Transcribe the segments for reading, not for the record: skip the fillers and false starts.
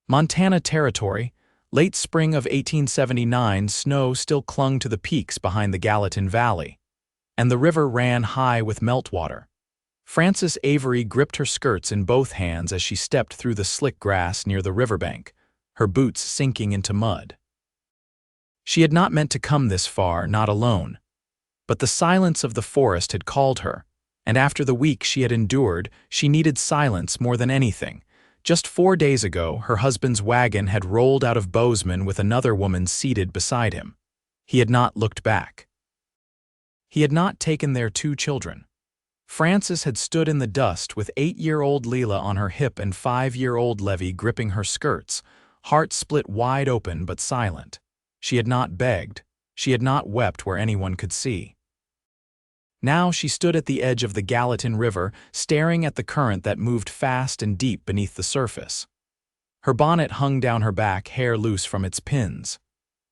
Montana Territory, late spring of 1879, snow still clung to the peaks behind the Gallatin Valley, and the river ran high with meltwater. Frances Avery gripped her skirts in both hands as she stepped through the slick grass near the riverbank, her boots sinking into mud. She had not meant to come this far, not alone. But the silence of the forest had called her, and after the week she had endured, she needed silence more than anything. Just 4 days ago, her husband's wagon had rolled out of Bozeman with another woman seated beside him. He had not looked back. He had not taken their 2 children. Frances had stood in the dust with 8-year-old Leela on her hip and 5-year-old Levy gripping her skirts, heart split wide open but silent. She had not begged. She had not wept where anyone could see. Now she stood at the edge of the Gallatin River, staring at the current that moved fast and deep beneath the surface. Her bonnet hung down her back, hair loose from its pins.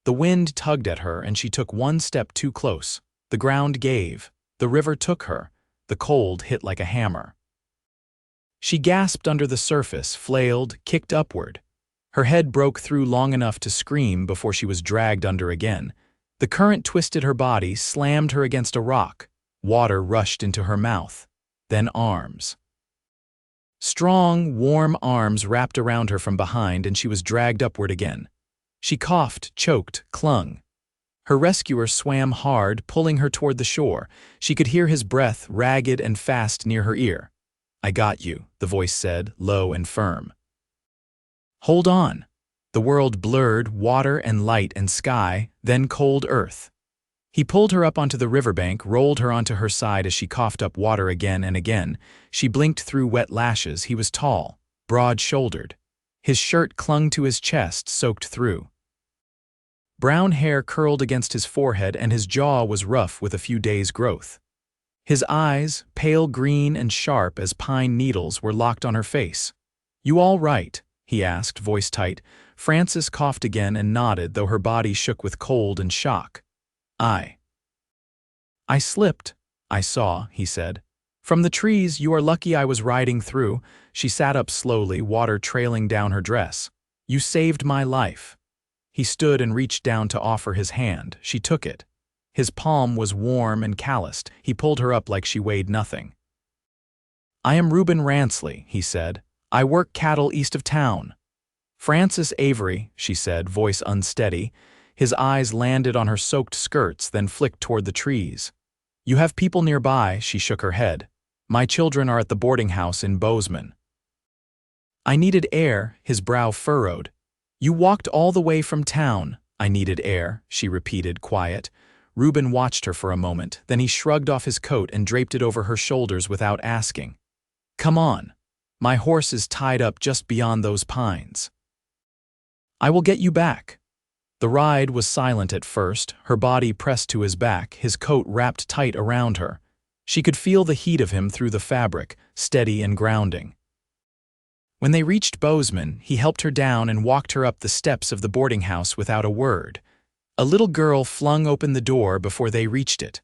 The wind tugged at her, and she took one step too close. The ground gave. The river took her. The cold hit like a hammer. She gasped under the surface, flailed, kicked upward. Her head broke through long enough to scream before she was dragged under again. The current twisted her body, slammed her against a rock. Water rushed into her mouth. Then arms. Strong, warm arms wrapped around her from behind, and she was dragged upward again. She coughed, choked, clung. Her rescuer swam hard, pulling her toward the shore. She could hear his breath, ragged and fast, near her ear. "I got you," the voice said, low and firm. "Hold on." The world blurred, water and light and sky, then cold earth. He pulled her up onto the riverbank, rolled her onto her side as she coughed up water again and again. She blinked through wet lashes. He was tall, broad-shouldered. His shirt clung to his chest, soaked through. Brown hair curled against his forehead, and his jaw was rough with a few days' growth. His eyes, pale green and sharp as pine needles, were locked on her face. "You all right?" he asked, voice tight. Frances coughed again and nodded, though her body shook with cold and shock. I slipped, I saw," he said. "From the trees. You are lucky I was riding through." She sat up slowly, water trailing down her dress. "You saved my life." He stood and reached down to offer his hand. She took it. His palm was warm and calloused. He pulled her up like she weighed nothing. "I am Reuben Ransley," he said. "I work cattle east of town." "Frances Avery," she said, voice unsteady. His eyes landed on her soaked skirts, then flicked toward the trees. "You have people nearby," she shook her head. "My children are at the boarding house in Bozeman." "I needed air," his brow furrowed. "You walked all the way from town." "I needed air," she repeated, quiet. Reuben watched her for a moment, then he shrugged off his coat and draped it over her shoulders without asking. "Come on. My horse is tied up just beyond those pines." "I will get you back." The ride was silent at first, her body pressed to his back, his coat wrapped tight around her. She could feel the heat of him through the fabric, steady and grounding. When they reached Bozeman, he helped her down and walked her up the steps of the boarding house without a word. A little girl flung open the door before they reached it.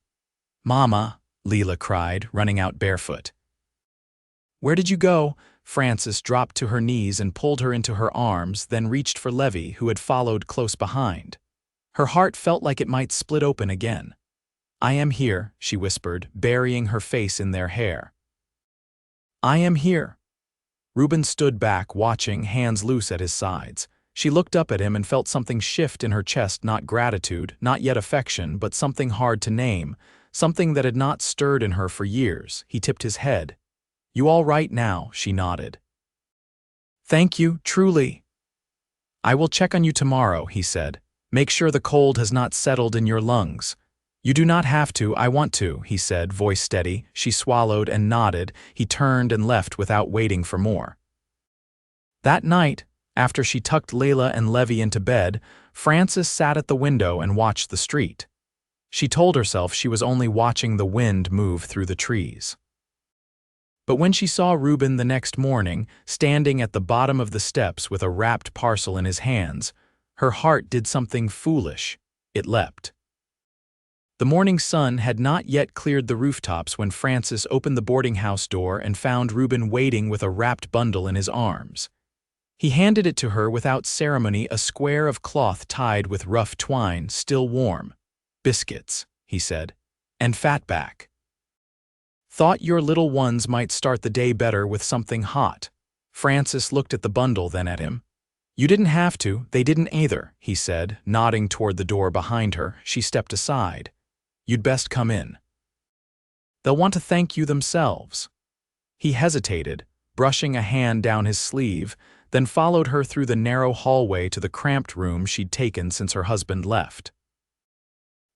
"Mama," Leela cried, running out barefoot. "Where did you go?" Frances dropped to her knees and pulled her into her arms, then reached for Levy, who had followed close behind. Her heart felt like it might split open again. "I am here," she whispered, burying her face in their hair. "I am here." Reuben stood back, watching, hands loose at his sides. She looked up at him and felt something shift in her chest, not gratitude, not yet affection, but something hard to name, something that had not stirred in her for years. He tipped his head. "You all right now?" she nodded. "Thank you, truly." "I will check on you tomorrow," he said. "Make sure the cold has not settled in your lungs." "You do not have to, I want to," he said, voice steady. She swallowed and nodded. He turned and left without waiting for more. That night, after she tucked Leila and Levy into bed, Frances sat at the window and watched the street. She told herself she was only watching the wind move through the trees. But when she saw Reuben the next morning, standing at the bottom of the steps with a wrapped parcel in his hands, her heart did something foolish. It leapt. The morning sun had not yet cleared the rooftops when Frances opened the boarding house door and found Reuben waiting with a wrapped bundle in his arms. He handed it to her without ceremony, a square of cloth tied with rough twine, still warm. "Biscuits," he said, "and fatback. Thought your little ones might start the day better with something hot." Francis looked at the bundle, then at him. "You didn't have to, they didn't either," he said, nodding toward the door behind her. She stepped aside. "You'd best come in. They'll want to thank you themselves." He hesitated, brushing a hand down his sleeve, then followed her through the narrow hallway to the cramped room she'd taken since her husband left.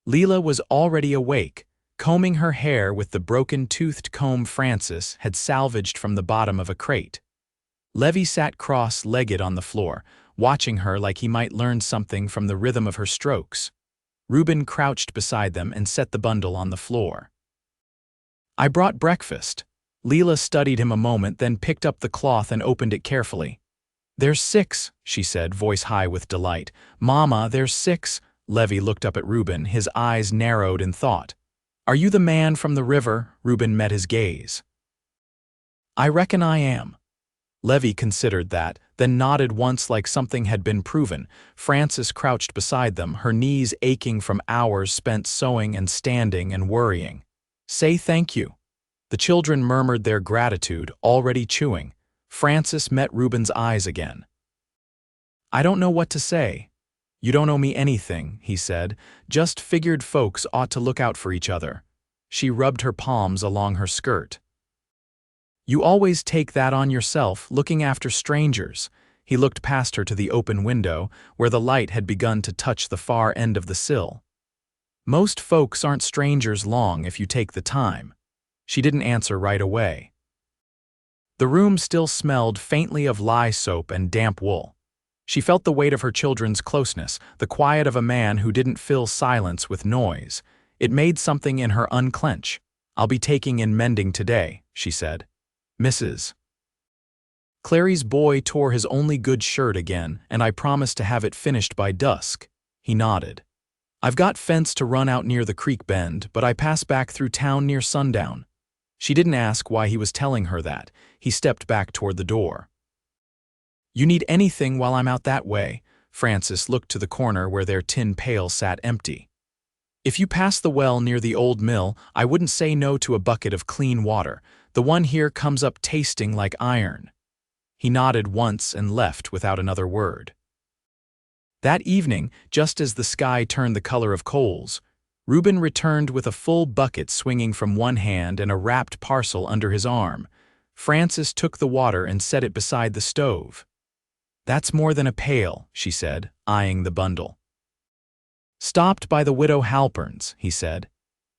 Leela was already awake, combing her hair with the broken-toothed comb Francis had salvaged from the bottom of a crate. Levi sat cross-legged on the floor, watching her like he might learn something from the rhythm of her strokes. Reuben crouched beside them and set the bundle on the floor. "I brought breakfast." Leela studied him a moment, then picked up the cloth and opened it carefully. "There's 6, she said, voice high with delight. "Mama, there's 6. Levi looked up at Reuben, his eyes narrowed in thought. "Are you the man from the river?" Reuben met his gaze. "I reckon I am." Levi considered that, then nodded once like something had been proven. Francis crouched beside them, her knees aching from hours spent sewing and standing and worrying. "Say thank you." The children murmured their gratitude, already chewing. Francis met Reuben's eyes again. "I don't know what to say." "You don't owe me anything," he said. "Just figured folks ought to look out for each other." She rubbed her palms along her skirt. "You always take that on yourself, looking after strangers." He looked past her to the open window, where the light had begun to touch the far end of the sill. "Most folks aren't strangers long if you take the time." She didn't answer right away. The room still smelled faintly of lye soap and damp wool. She felt the weight of her children's closeness, the quiet of a man who didn't fill silence with noise. It made something in her unclench. "I'll be taking in mending today," she said. "Mrs. Clary's boy tore his only good shirt again, and I promised to have it finished by dusk." He nodded. "I've got fence to run out near the creek bend, but I pass back through town near sundown." She didn't ask why he was telling her that. He stepped back toward the door. "You need anything while I'm out that way?" Francis looked to the corner where their tin pail sat empty. "If you pass the well near the old mill, I wouldn't say no to a bucket of clean water. The one here comes up tasting like iron." He nodded once and left without another word. That evening, just as the sky turned the color of coals, Reuben returned with a full bucket swinging from one hand and a wrapped parcel under his arm. Francis took the water and set it beside the stove. "That's more than a pail," she said, eyeing the bundle. "Stopped by the widow Halpern's," he said.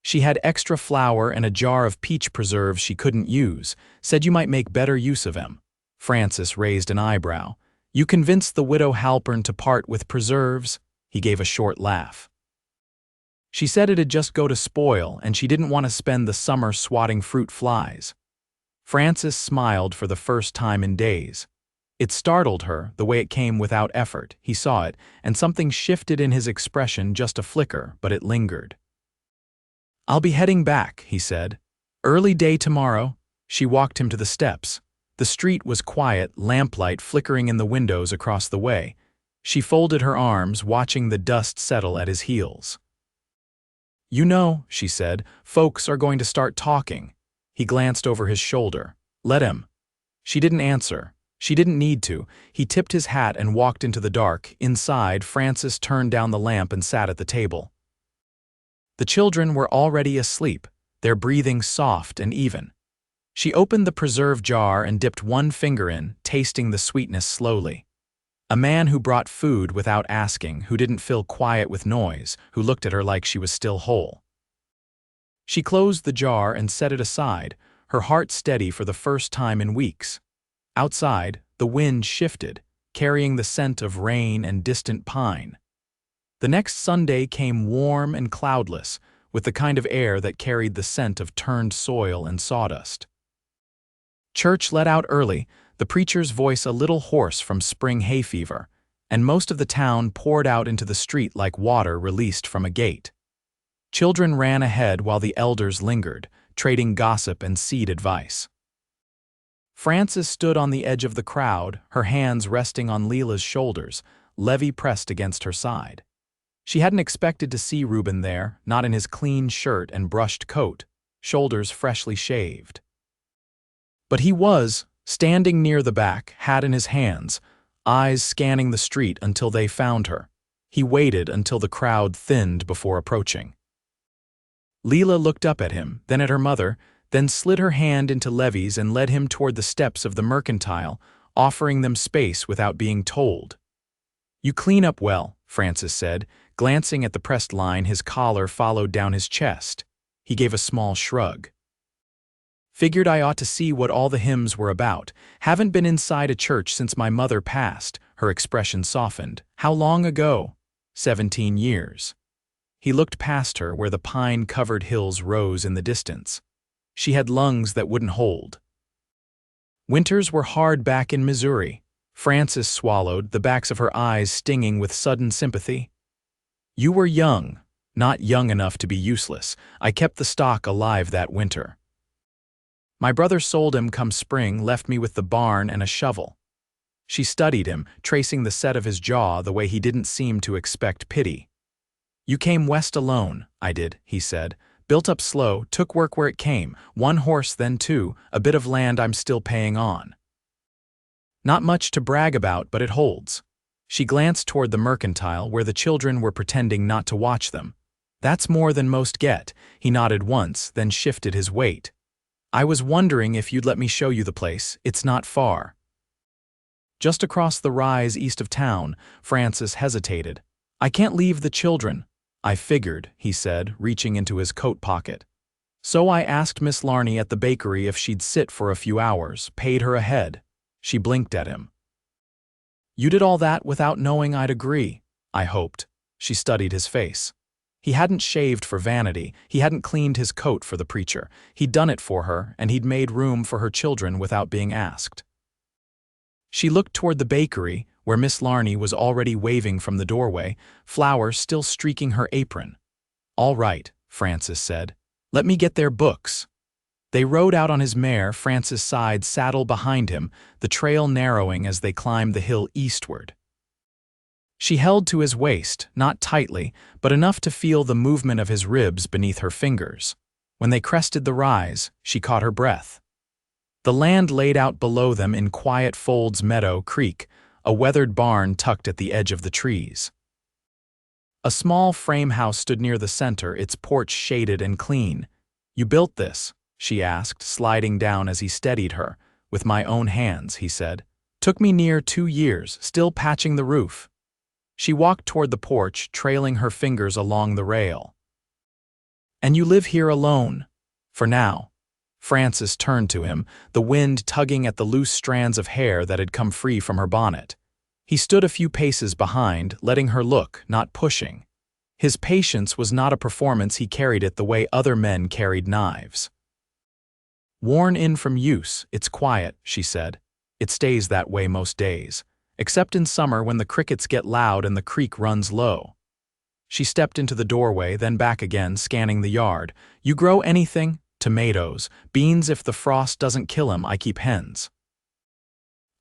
"She had extra flour and a jar of peach preserves she couldn't use, said you might make better use of 'em." Francis raised an eyebrow. "You convinced the widow Halpern to part with preserves?" He gave a short laugh. "She said it'd just go to spoil, and she didn't want to spend the summer swatting fruit flies." Francis smiled for the first time in days. It startled her, the way it came without effort. He saw it, and something shifted in his expression, just a flicker, but it lingered. "I'll be heading back," he said. "Early day tomorrow." She walked him to the steps. The street was quiet, lamplight flickering in the windows across the way. She folded her arms, watching the dust settle at his heels. "You know," she said, "folks are going to start talking." He glanced over his shoulder. "Let him." She didn't answer. She didn't need to. He tipped his hat and walked into the dark. Inside, Francis turned down the lamp and sat at the table. The children were already asleep, their breathing soft and even. She opened the preserve jar and dipped one finger in, tasting the sweetness slowly. A man who brought food without asking, who didn't fill quiet with noise, who looked at her like she was still whole. She closed the jar and set it aside, her heart steady for the first time in weeks. Outside, the wind shifted, carrying the scent of rain and distant pine. The next Sunday came warm and cloudless, with the kind of air that carried the scent of turned soil and sawdust. Church let out early, the preacher's voice a little hoarse from spring hay fever, and most of the town poured out into the street like water released from a gate. Children ran ahead while the elders lingered, trading gossip and seed advice. Frances stood on the edge of the crowd, her hands resting on Leela's shoulders, Levy pressed against her side. She hadn't expected to see Reuben there, not in his clean shirt and brushed coat, shoulders freshly shaved. But he was, standing near the back, hat in his hands, eyes scanning the street until they found her. He waited until the crowd thinned before approaching. Leela looked up at him, then at her mother, then slid her hand into Levy's and led him toward the steps of the mercantile, offering them space without being told. "You clean up well," Frances said, glancing at the pressed line his collar followed down his chest. He gave a small shrug. "Figured I ought to see what all the hymns were about. Haven't been inside a church since my mother passed." Her expression softened. "How long ago?" 17 years. He looked past her where the pine-covered hills rose in the distance. She had lungs that wouldn't hold. Winters were hard back in Missouri. Frances swallowed, the backs of her eyes stinging with sudden sympathy. "You were young, not young enough to be useless. I kept the stock alive that winter. My brother sold him come spring, left me with the barn and a shovel." She studied him, tracing the set of his jaw the way he didn't seem to expect pity. "You came west alone." "I did," he said. "Built up slow, took work where it came, 1 horse then 2, a bit of land I'm still paying on. Not much to brag about, but it holds." She glanced toward the mercantile where the children were pretending not to watch them. "That's more than most get." He nodded once, then shifted his weight. "I was wondering if you'd let me show you the place. It's not far." "Just across the rise east of town." Frances hesitated. "I can't leave the children." "I figured," he said, reaching into his coat pocket. "So I asked Miss Larney at the bakery if she'd sit for a few hours, paid her ahead." She blinked at him. "You did all that without knowing I'd agree." "I hoped." She studied his face. He hadn't shaved for vanity, he hadn't cleaned his coat for the preacher. He'd done it for her, and he'd made room for her children without being asked. She looked toward the bakery, where Miss Larney was already waving from the doorway, flowers still streaking her apron. "All right," Frances said. "Let me get their books." They rode out on his mare, Frances' side saddle behind him, the trail narrowing as they climbed the hill eastward. She held to his waist, not tightly, but enough to feel the movement of his ribs beneath her fingers. When they crested the rise, she caught her breath. The land laid out below them in quiet folds meadow creek, a weathered barn tucked at the edge of the trees. A small frame house stood near the center, its porch shaded and clean. "You built this?" she asked, sliding down as he steadied her. "With my own hands," he said. "Took me near 2 years, still patching the roof." She walked toward the porch, trailing her fingers along the rail. "And you live here alone?" "For now." Frances turned to him, the wind tugging at the loose strands of hair that had come free from her bonnet. He stood a few paces behind, letting her look, not pushing. His patience was not a performance, he carried it the way other men carried knives. "Worn in from use, it's quiet," she said. "It stays that way most days, except in summer when the crickets get loud and the creek runs low." She stepped into the doorway, then back again, scanning the yard. "You grow anything?" "Tomatoes, beans if the frost doesn't kill 'em, I keep hens."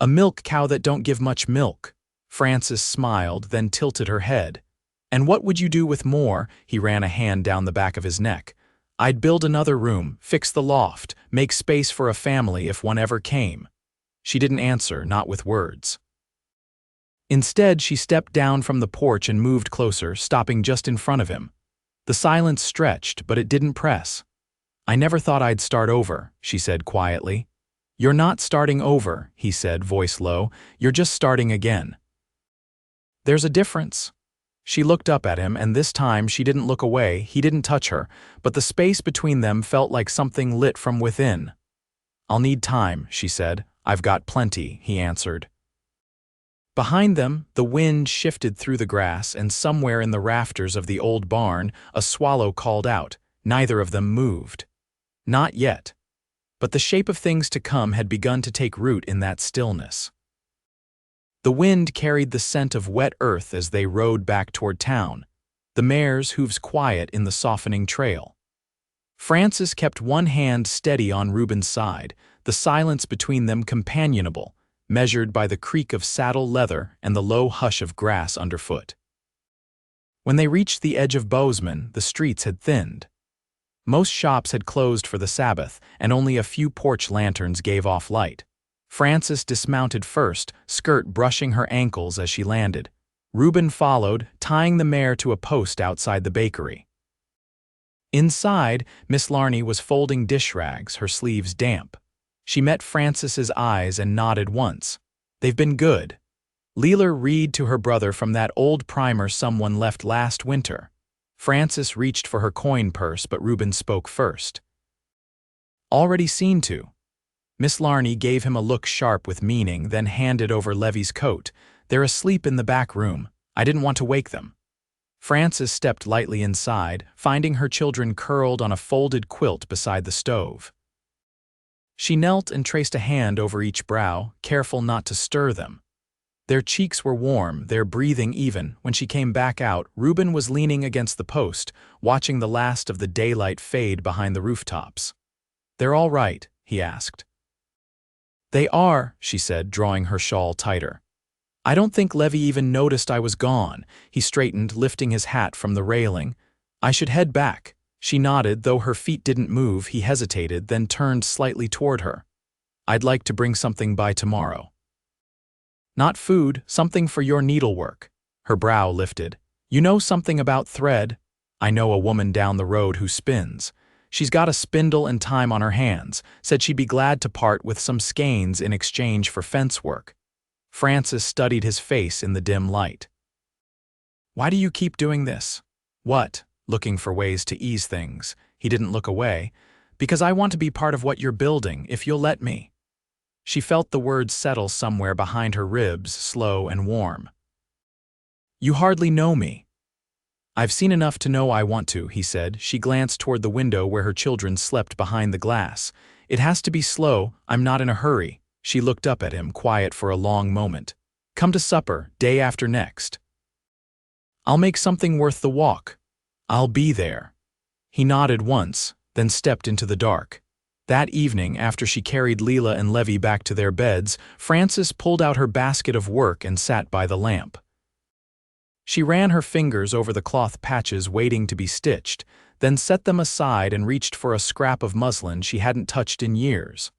"A milk cow that don't give much milk." Frances smiled, then tilted her head. "And what would you do with more?" He ran a hand down the back of his neck. "I'd build another room, fix the loft, make space for a family if one ever came." She didn't answer, not with words. Instead, she stepped down from the porch and moved closer, stopping just in front of him. The silence stretched, but it didn't press. "I never thought I'd start over," she said quietly. "You're not starting over," he said, voice low. "You're just starting again." "There's a difference." She looked up at him, and this time she didn't look away, he didn't touch her, but the space between them felt like something lit from within. "I'll need time," she said. "I've got plenty," he answered. Behind them, the wind shifted through the grass, and somewhere in the rafters of the old barn, a swallow called out. Neither of them moved. Not yet. But the shape of things to come had begun to take root in that stillness. The wind carried the scent of wet earth as they rode back toward town, the mare's hooves quiet in the softening trail. Frances kept one hand steady on Reuben's side, the silence between them companionable, measured by the creak of saddle leather and the low hush of grass underfoot. When they reached the edge of Bozeman, the streets had thinned. Most shops had closed for the Sabbath, and only a few porch lanterns gave off light. Frances dismounted first, skirt brushing her ankles as she landed. Reuben followed, tying the mare to a post outside the bakery. Inside, Miss Larney was folding dish rags, her sleeves damp. She met Frances's eyes and nodded once. "They've been good. Leela read to her brother from that old primer someone left last winter." Frances reached for her coin purse, but Reuben spoke first. "Already seen to." Miss Larney gave him a look sharp with meaning, then handed over Levy's coat. "They're asleep in the back room. I didn't want to wake them." Frances stepped lightly inside, finding her children curled on a folded quilt beside the stove. She knelt and traced a hand over each brow, careful not to stir them. Their cheeks were warm, their breathing even. When she came back out, Reuben was leaning against the post, watching the last of the daylight fade behind the rooftops. "They're all right?" he asked. "They are," she said, drawing her shawl tighter. "I don't think Levy even noticed I was gone." He straightened, lifting his hat from the railing. "I should head back." She nodded, though her feet didn't move. He hesitated, then turned slightly toward her. "I'd like to bring something by tomorrow." "Not food, something for your needlework." Her brow lifted. "You know something about thread?" "I know a woman down the road who spins. She's got a spindle and time on her hands. Said she'd be glad to part with some skeins in exchange for fence work." Frances studied his face in the dim light. "Why do you keep doing this?" "What?" Looking for ways to ease things. He didn't look away. "Because I want to be part of what you're building, if you'll let me." She felt the words settle somewhere behind her ribs, slow and warm. "You hardly know me." "I've seen enough to know I want to," he said. She glanced toward the window where her children slept behind the glass. "It has to be slow. I'm not in a hurry." She looked up at him, quiet for a long moment. "Come to supper, day after next." "I'll make something worth the walk." "I'll be there." He nodded once, then stepped into the dark. That evening, after she carried Leela and Levy back to their beds, Frances pulled out her basket of work and sat by the lamp. She ran her fingers over the cloth patches waiting to be stitched, then set them aside and reached for a scrap of muslin she hadn't touched in years.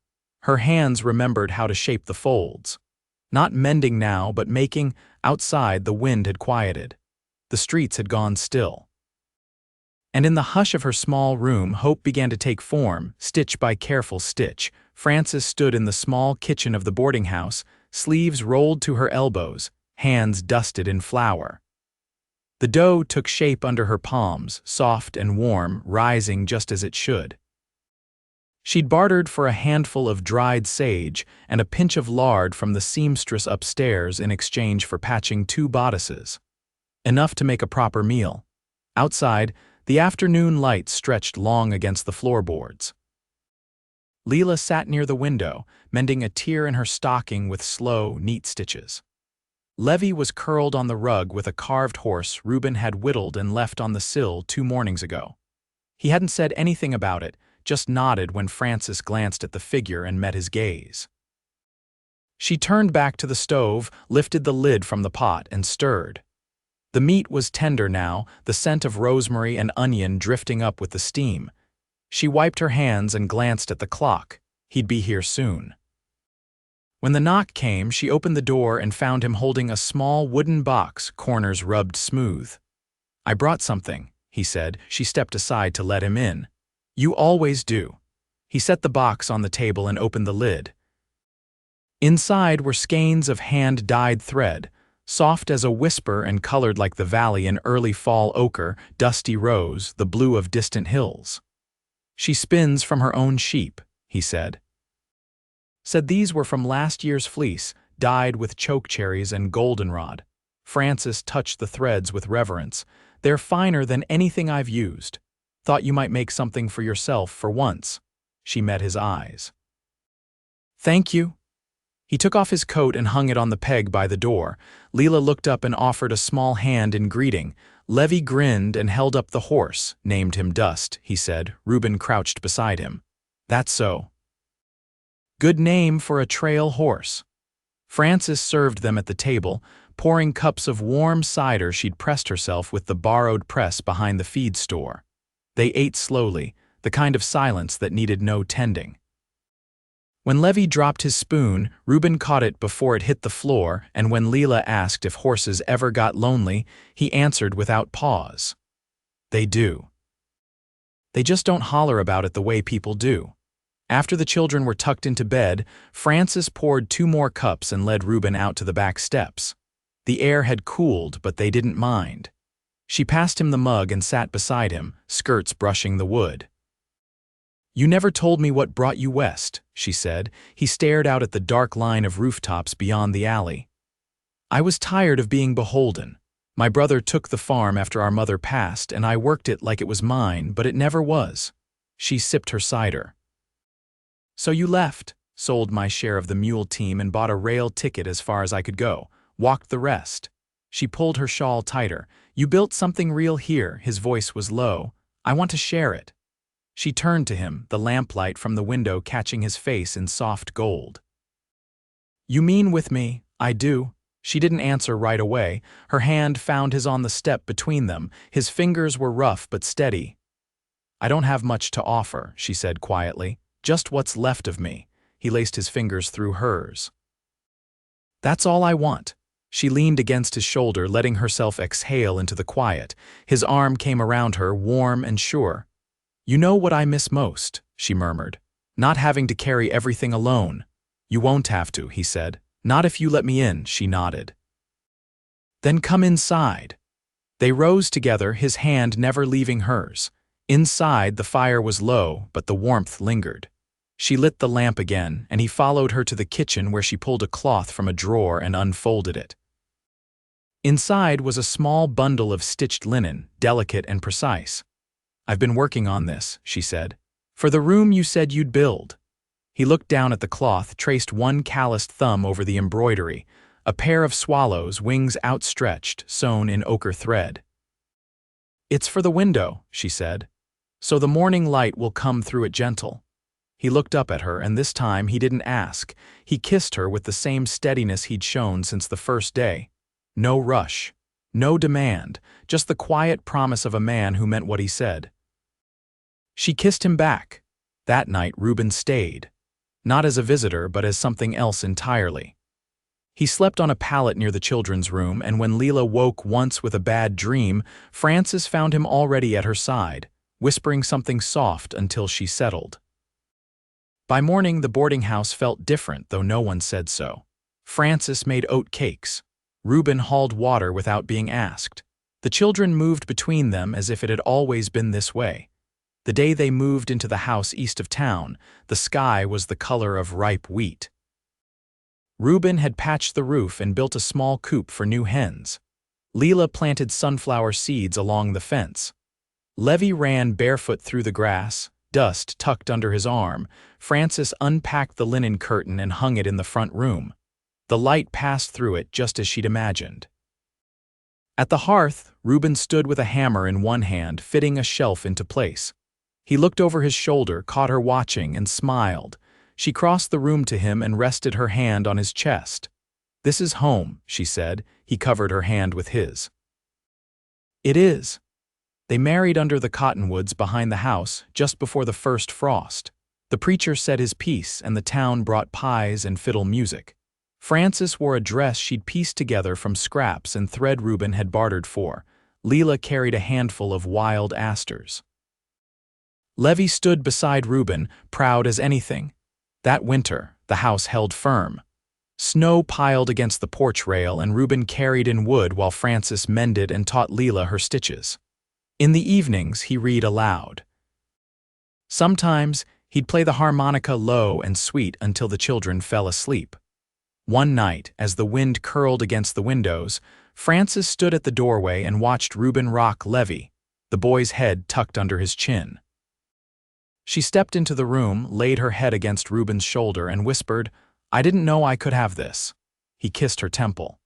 Her hands remembered how to shape the folds. Not mending now, but making. Outside, the wind had quieted. The streets had gone still. And in the hush of her small room, hope began to take form, stitch by careful stitch. Frances stood in the small kitchen of the boarding house, sleeves rolled to her elbows, hands dusted in flour. The dough took shape under her palms, soft and warm, rising just as it should. She'd bartered for a handful of dried sage and a pinch of lard from the seamstress upstairs in exchange for patching 2 bodices. Enough to make a proper meal. Outside, the afternoon light stretched long against the floorboards. Leela sat near the window, mending a tear in her stocking with slow, neat stitches. Levy was curled on the rug with a carved horse Reuben had whittled and left on the sill 2 mornings ago. He hadn't said anything about it, just nodded when Frances glanced at the figure and met his gaze. She turned back to the stove, lifted the lid from the pot, and stirred. The meat was tender now, the scent of rosemary and onion drifting up with the steam. She wiped her hands and glanced at the clock. He'd be here soon. When the knock came, she opened the door and found him holding a small wooden box, corners rubbed smooth. "I brought something," he said. She stepped aside to let him in. "You always do." He set the box on the table and opened the lid. Inside were skeins of hand-dyed thread, soft as a whisper and colored like the valley in early fall ochre, dusty rose, the blue of distant hills. "She spins from her own sheep," he said. Said these were from last year's fleece, dyed with chokecherries and goldenrod. Frances touched the threads with reverence. "They're finer than anything I've used. Thought you might make something for yourself for once." She met his eyes. "Thank you." He took off his coat and hung it on the peg by the door. Leela looked up and offered a small hand in greeting. Levy grinned and held up the horse. "Named him Dust," he said. Reuben crouched beside him. "That's so." Good name for a trail horse. Frances served them at the table, pouring cups of warm cider she'd pressed herself with the borrowed press behind the feed store. They ate slowly, the kind of silence that needed no tending. When Levy dropped his spoon, Reuben caught it before it hit the floor, and when Leela asked if horses ever got lonely, he answered without pause. They do. They just don't holler about it the way people do. After the children were tucked into bed, Frances poured 2 more cups and led Reuben out to the back steps. The air had cooled, but they didn't mind. She passed him the mug and sat beside him, skirts brushing the wood. "You never told me what brought you west," she said. He stared out at the dark line of rooftops beyond the alley. "I was tired of being beholden. My brother took the farm after our mother passed, and I worked it like it was mine, but it never was." She sipped her cider. "So you left, sold my share of the mule team and bought a rail ticket as far as I could go, walked the rest." She pulled her shawl tighter. "You built something real here." His voice was low. "I want to share it." She turned to him, the lamplight from the window catching his face in soft gold. "You mean with me?" "I do." She didn't answer right away. Her hand found his on the step between them. His fingers were rough but steady. "I don't have much to offer," she said quietly. "Just what's left of me." He laced his fingers through hers. "That's all I want." She leaned against his shoulder, letting herself exhale into the quiet. His arm came around her, warm and sure. "You know what I miss most," she murmured. "Not having to carry everything alone." "You won't have to," he said. "Not if you let me in," she nodded. "Then come inside." They rose together, his hand never leaving hers. Inside, the fire was low, but the warmth lingered. She lit the lamp again, and he followed her to the kitchen where she pulled a cloth from a drawer and unfolded it. Inside was a small bundle of stitched linen, delicate and precise. "I've been working on this," she said. "For the room you said you'd build." He looked down at the cloth, traced one calloused thumb over the embroidery, a pair of swallows, wings outstretched, sewn in ochre thread. "It's for the window," she said, "so the morning light will come through it gentle." He looked up at her, and this time he didn't ask. He kissed her with the same steadiness he'd shown since the first day. No rush, no demand, just the quiet promise of a man who meant what he said. She kissed him back. That night Reuben stayed. Not as a visitor, but as something else entirely. He slept on a pallet near the children's room, and when Leela woke once with a bad dream, Frances found him already at her side, whispering something soft until she settled. By morning, the boarding house felt different, though no one said so. Frances made oat cakes. Reuben hauled water without being asked. The children moved between them as if it had always been this way. The day they moved into the house east of town, the sky was the color of ripe wheat. Reuben had patched the roof and built a small coop for new hens. Leela planted sunflower seeds along the fence. Levy ran barefoot through the grass, dust tucked under his arm. Frances unpacked the linen curtain and hung it in the front room. The light passed through it just as she'd imagined. At the hearth, Reuben stood with a hammer in one hand, fitting a shelf into place. He looked over his shoulder, caught her watching, and smiled. She crossed the room to him and rested her hand on his chest. "This is home," she said. He covered her hand with his. "It is." They married under the cottonwoods behind the house, just before the first frost. The preacher said his piece, and the town brought pies and fiddle music. Frances wore a dress she'd pieced together from scraps and thread Reuben had bartered for. Leela carried a handful of wild asters. Levy stood beside Reuben, proud as anything. That winter, the house held firm. Snow piled against the porch rail, and Reuben carried in wood while Frances mended and taught Leela her stitches. In the evenings, he read aloud. Sometimes, he'd play the harmonica low and sweet until the children fell asleep. One night, as the wind curled against the windows, Frances stood at the doorway and watched Reuben rock Levy, the boy's head tucked under his chin. She stepped into the room, laid her head against Reuben's shoulder, and whispered, "I didn't know I could have this." He kissed her temple.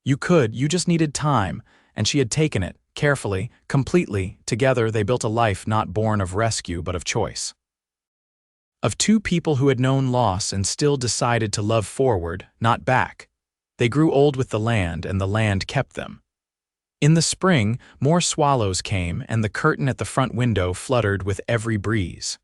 "You could, you just needed time," and she had taken it, carefully, completely. Together they built a life not born of rescue but of choice. of two people who had known loss and still decided to love forward, not back. They grew old with the land, and the land kept them. In the spring, more swallows came, and the curtain at the front window fluttered with every breeze.